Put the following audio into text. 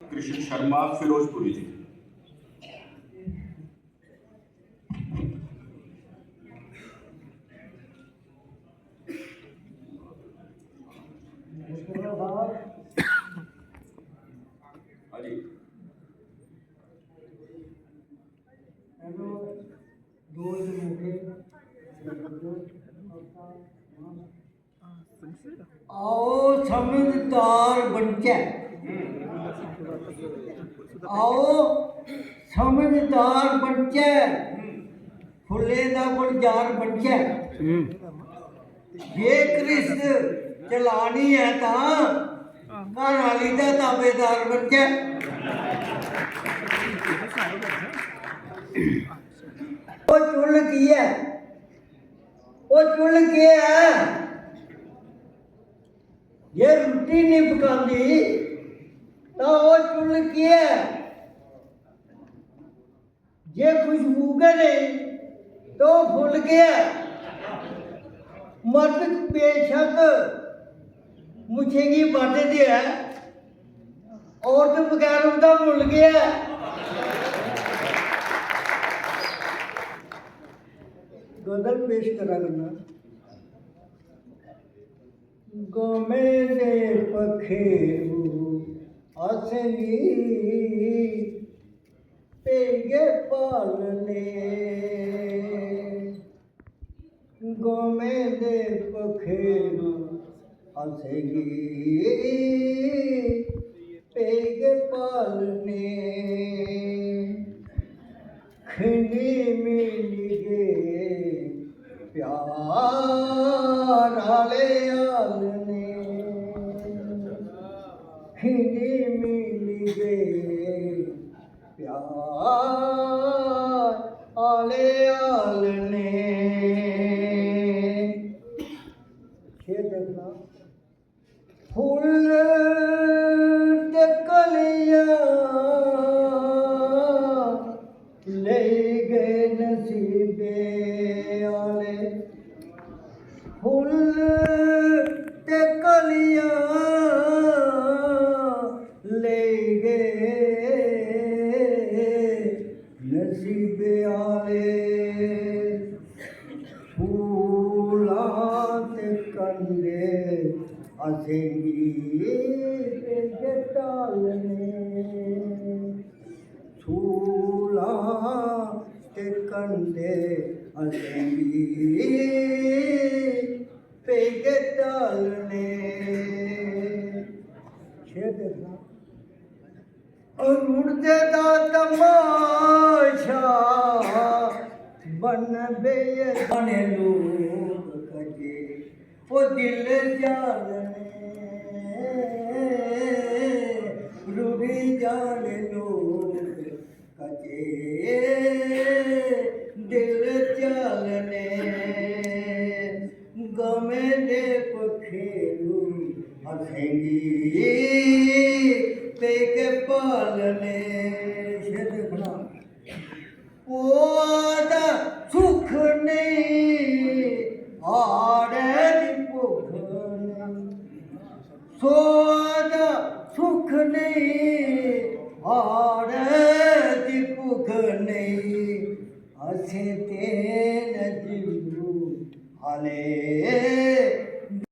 कृष्ण शर्मा फिरोजपुरी जी। हाँ जी। आओ समझदार बनचे, आओ समझदार बनचे, फुले दा गुलजार बनचे। जे कृष्ण चलानी है ता घर वाली दा ताबेदार बनचे। वो चुल की है, वो चुल के है, ये रोटी नहीं पकाती तो वो चुल की है। ये खुशबू के नहीं तो फुल के है। मर्द बेशक मुझे की बातें दे है और तो बगैर उनका मुल गया। गजल पेश करा करना। गमे दे पखेरु असली पेगे पालने, गमे दे पखेरु असली पेगे पालने। खिनी मिल गए प्यार आले आलने, खिनी मिल गए प्यार आले आलने। फूल ते कलियां ले गए नसीबे आले, फूल ते कलियां ले गए नसीबे आले। फूलां ते कंडे असेंगी जटालने, फूलां ते कंडे असेंगी पेगे डालने। और उड़ते दा तमाशा बन बे जाने लोग कजे वो दिल जालने, रुड़ी जाने लोग कजे दिल जालने। गमे दे पखेरु हसेंगी पेके पालने। देखना ओदा सुख नहीं आड़े दी भुख नहीं, सोदा सुख नहीं आड़े दी भुख नहीं। असें ते